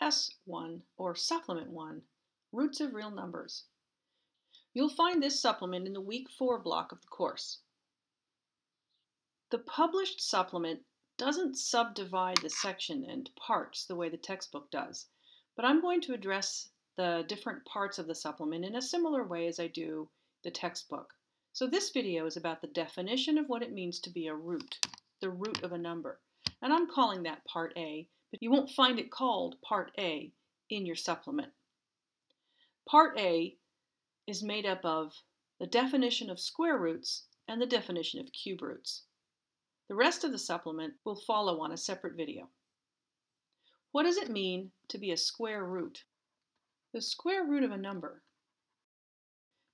S1, or Supplement 1, Roots of Real Numbers. You'll find this supplement in the Week 4 block of the course. The published supplement doesn't subdivide the section into parts the way the textbook does, but I'm going to address the different parts of the supplement in a similar way as I do the textbook. So this video is about the definition of what it means to be a root, the root of a number. And I'm calling that Part A, but you won't find it called Part A in your supplement. Part A is made up of the definition of square roots and the definition of cube roots. The rest of the supplement will follow on a separate video. What does it mean to be a square root? The square root of a number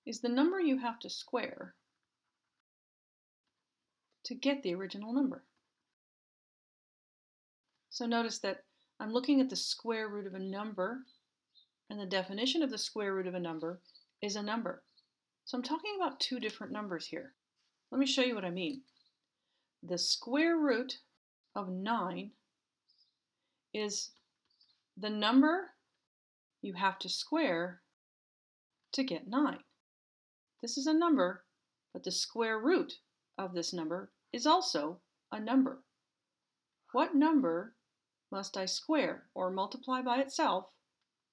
is the number you have to square to get the original number. So notice that I'm looking at the square root of a number, and the definition of the square root of a number is a number. So I'm talking about two different numbers here. Let me show you what I mean. The square root of 9 is the number you have to square to get 9. This is a number, but the square root of this number is also a number. What number must I square or multiply by itself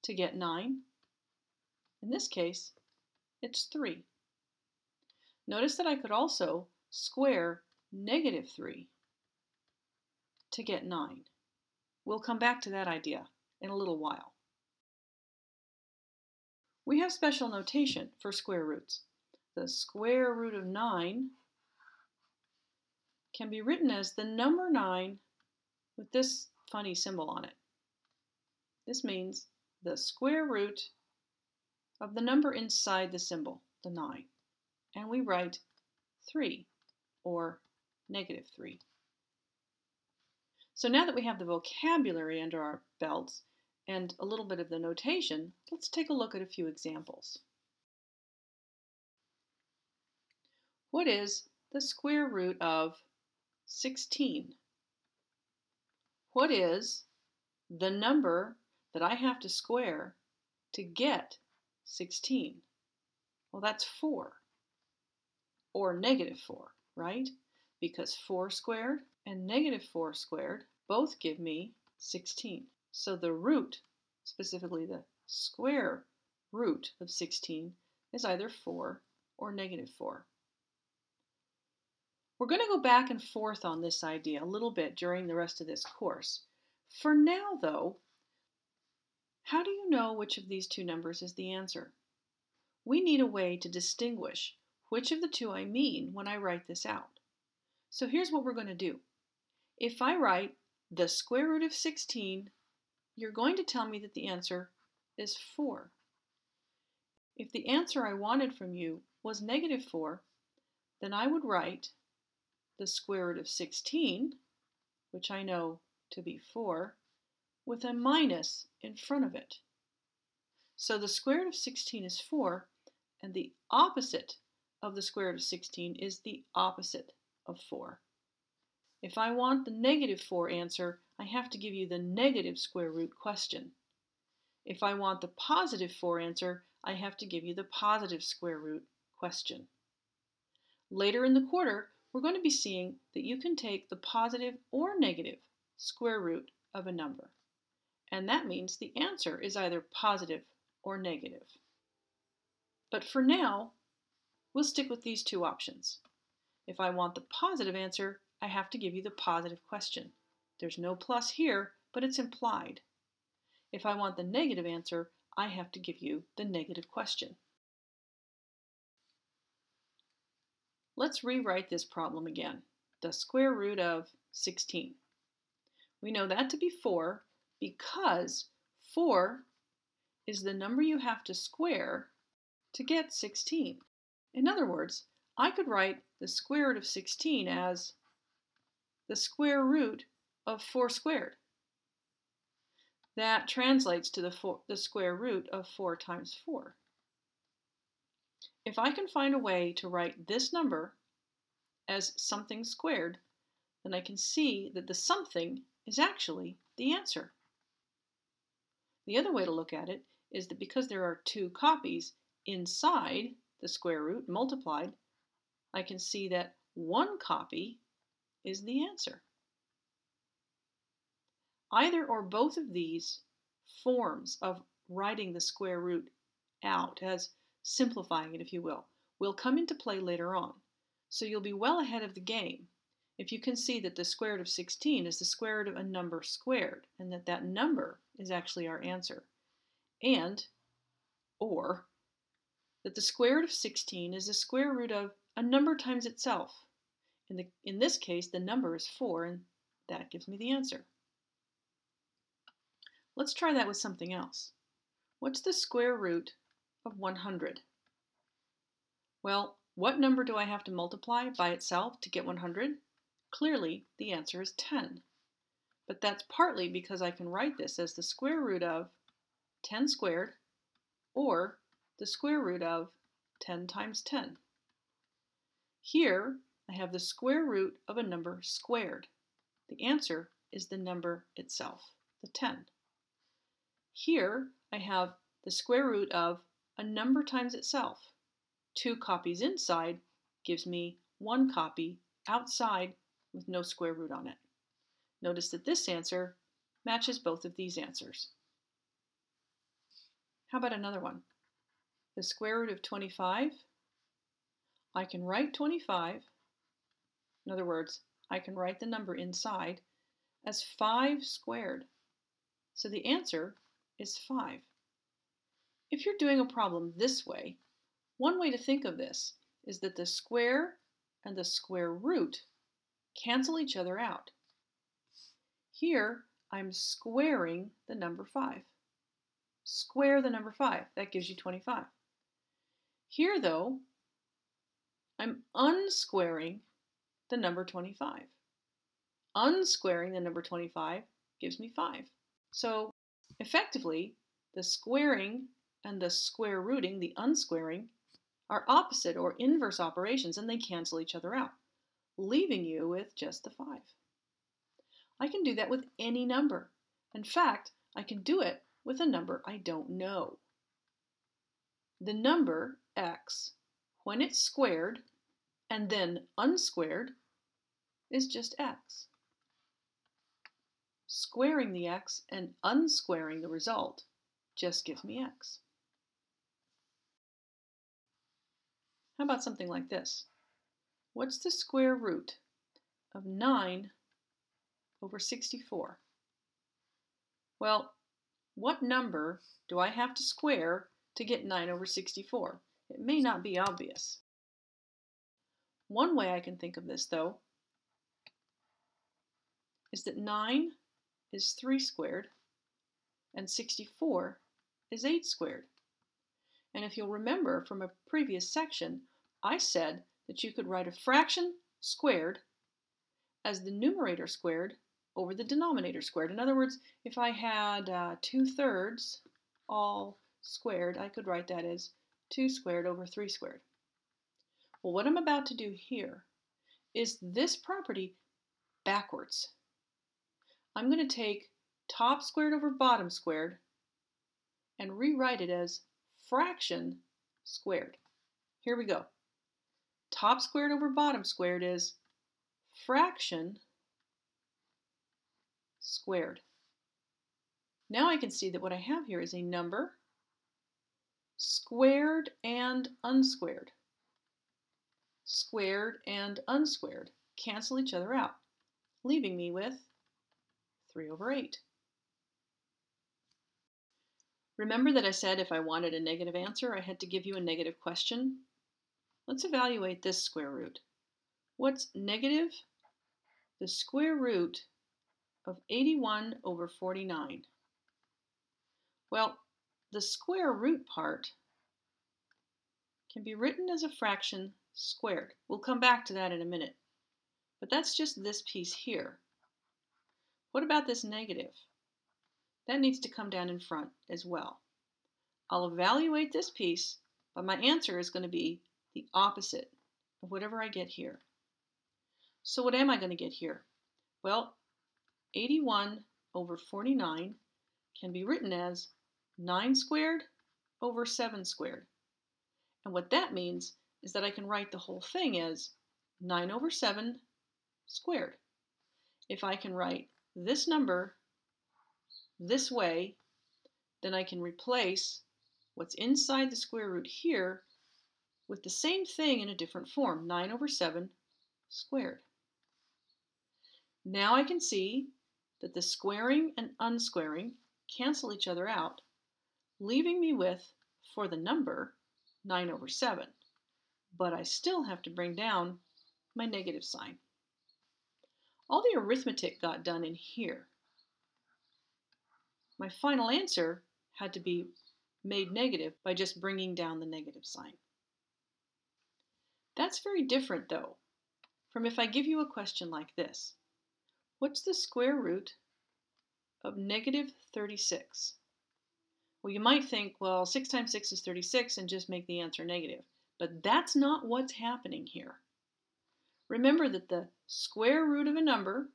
to get 9? In this case, it's 3. Notice that I could also square -3 to get 9. We'll come back to that idea in a little while. We have special notation for square roots. The square root of 9 can be written as the number 9 with this funny symbol on it. This means the square root of the number inside the symbol, the 9. And we write 3, or -3. So now that we have the vocabulary under our belts and a little bit of the notation, let's take a look at a few examples. What is the square root of 16? What is the number that I have to square to get 16? Well, that's 4, or -4, right? Because 4 squared and -4 squared both give me 16. So the root, specifically the square root of 16, is either 4 or -4. We're going to go back and forth on this idea a little bit during the rest of this course. For now, though, how do you know which of these two numbers is the answer? We need a way to distinguish which of the two I mean when I write this out. So here's what we're going to do. If I write the square root of 16, you're going to tell me that the answer is 4. If the answer I wanted from you was -4, then I would write the square root of 16, which I know to be 4, with a minus in front of it. So the square root of 16 is 4, and the opposite of the square root of 16 is the opposite of 4. If I want the -4 answer, I have to give you the negative square root question. If I want the +4 answer, I have to give you the positive square root question. Later in the quarter, we're going to be seeing that you can take the positive or negative square root of a number. And that means the answer is either positive or negative. But for now, we'll stick with these two options. If I want the positive answer, I have to give you the positive question. There's no plus here, but it's implied. If I want the negative answer, I have to give you the negative question. Let's rewrite this problem again. The square root of 16. We know that to be 4 because 4 is the number you have to square to get 16. In other words, I could write the square root of 16 as the square root of 4 squared. That translates to the square root of 4 times 4. If I can find a way to write this number as something squared, then I can see that the something is actually the answer. The other way to look at it is that because there are 2 copies inside the square root multiplied, I can see that 1 copy is the answer. Either or both of these forms of writing the square root out, as simplifying it if you will come into play later on. So you'll be well ahead of the game if you can see that the square root of 16 is the square root of a number squared, and that that number is actually our answer. Or that the square root of 16 is the square root of a number times itself. In this case, the number is 4, and that gives me the answer. Let's try that with something else. What's the square root of 100? Well, what number do I have to multiply by itself to get 100? Clearly, the answer is 10. But that's partly because I can write this as the square root of 10 squared, or the square root of 10 times 10. Here, I have the square root of a number squared. The answer is the number itself, the 10. Here, I have the square root of a number times itself. 2 copies inside gives me 1 copy outside with no square root on it. Notice that this answer matches both of these answers. How about another one? The square root of 25. I can write 25, in other words, I can write the number inside as 5 squared. So the answer is 5. If you're doing a problem this way, one way to think of this is that the square and the square root cancel each other out. Here, I'm squaring the number 5. Square the number 5, that gives you 25. Here, though, I'm unsquaring the number 25. Unsquaring the number 25 gives me 5. So, effectively, the squaring and the square rooting, the unsquaring, are opposite or inverse operations, and they cancel each other out, leaving you with just the 5. I can do that with any number. In fact, I can do it with a number I don't know. The number x, when it's squared and then unsquared, is just x. Squaring the x and unsquaring the result just gives me x. How about something like this? What's the square root of 9 over 64? Well, what number do I have to square to get 9 over 64? It may not be obvious. One way I can think of this, though, is that 9 is 3 squared and 64 is 8 squared. And if you'll remember from a previous section, I said that you could write a fraction squared as the numerator squared over the denominator squared. In other words, if I had 2/3 all squared, I could write that as 2 squared over 3 squared. Well, what I'm about to do here is this property backwards. I'm going to take top squared over bottom squared and rewrite it as fraction squared. Here we go. Top squared over bottom squared is fraction squared. Now I can see that what I have here is a number squared and unsquared. Squared and unsquared cancel each other out, leaving me with 3 over 8. Remember that I said if I wanted a negative answer, I had to give you a negative question? Let's evaluate this square root. What's negative? The square root of 81 over 49. Well, the square root part can be written as a fraction squared. We'll come back to that in a minute. But that's just this piece here. What about this negative? That needs to come down in front as well. I'll evaluate this piece, but my answer is going to be the opposite of whatever I get here. So what am I going to get here? Well, 81 over 49 can be written as 9 squared over 7 squared. And what that means is that I can write the whole thing as 9 over 7 squared. If I can write this number this way, then I can replace what's inside the square root here with the same thing in a different form, 9 over 7 squared. Now I can see that the squaring and unsquaring cancel each other out, leaving me with, for the number, 9 over 7. But I still have to bring down my negative sign. All the arithmetic got done in here. My final answer had to be made negative by just bringing down the negative sign. That's very different, though, from if I give you a question like this. What's the square root of negative 36? Well, you might think, well, 6 times 6 is 36 and just make the answer negative. But that's not what's happening here. Remember that the square root of a number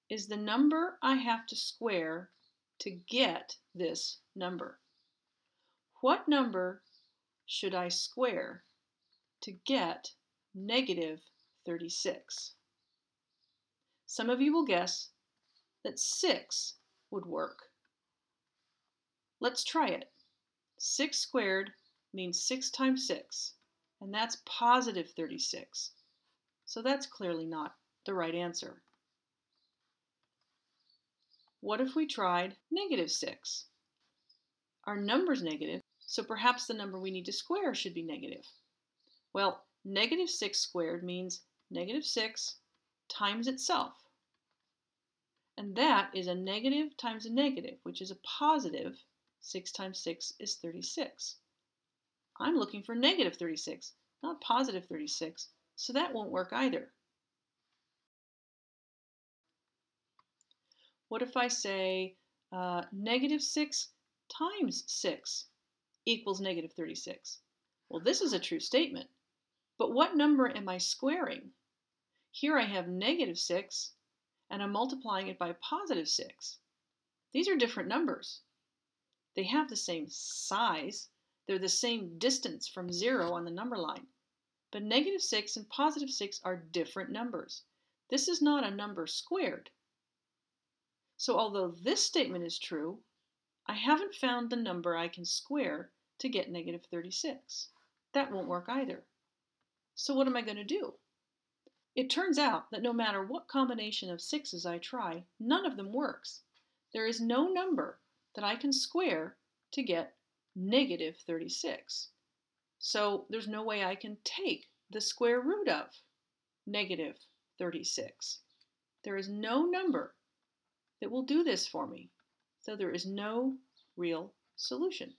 is the number I have to square to get this number. What number should I square to get negative 36? Some of you will guess that 6 would work. Let's try it. 6 squared means 6 times 6, and that's positive 36. So that's clearly not the right answer. What if we tried negative 6? Our number's negative, so perhaps the number we need to square should be negative. Well, negative 6 squared means negative 6 times itself. And that is a negative times a negative, which is a positive. 6 times 6 is 36. I'm looking for negative 36, not positive 36, so that won't work either. What if I say negative 6 times 6 equals negative 36? Well, this is a true statement, but what number am I squaring? Here I have negative 6, and I'm multiplying it by positive 6. These are different numbers. They have the same size. They're the same distance from 0 on the number line. But negative 6 and positive 6 are different numbers. This is not a number squared. So although this statement is true, I haven't found the number I can square to get negative 36. That won't work either. So what am I going to do? It turns out that no matter what combination of 6's I try, none of them works. There is no number that I can square to get negative 36. So there's no way I can take the square root of negative 36. There is no number that will do this for me. So there is no real solution.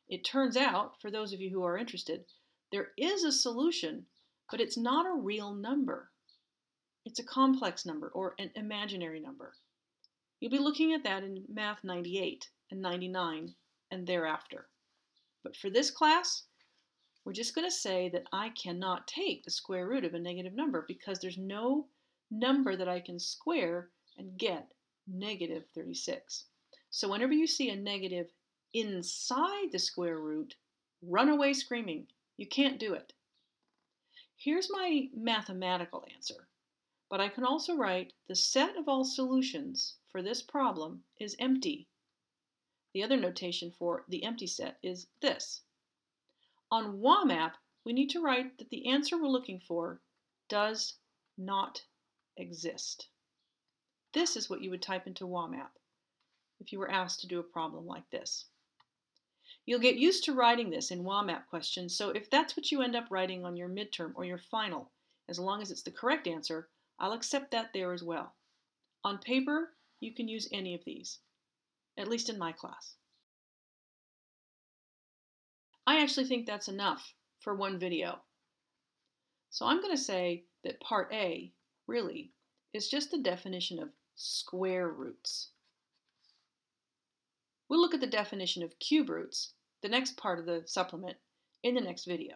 It turns out, for those of you who are interested, there is a solution, but it's not a real number. It's a complex number or an imaginary number. You'll be looking at that in Math 98 and 99 and thereafter. But for this class, we're just going to say that I cannot take the square root of a negative number because there's no number that I can square and get negative 36. So whenever you see a negative inside the square root, run away screaming. You can't do it. Here's my mathematical answer, but I can also write the set of all solutions for this problem is empty. The other notation for the empty set is this. On WAMAP, we need to write that the answer we're looking for does not exist. This is what you would type into WAMAP if you were asked to do a problem like this. You'll get used to writing this in WAMAP questions, so if that's what you end up writing on your midterm or your final, as long as it's the correct answer, I'll accept that there as well. On paper, you can use any of these, at least in my class. I actually think that's enough for one video. So I'm going to say that part A, really, is just the definition of square roots. We'll look at the definition of cube roots, the next part of the supplement, in the next video.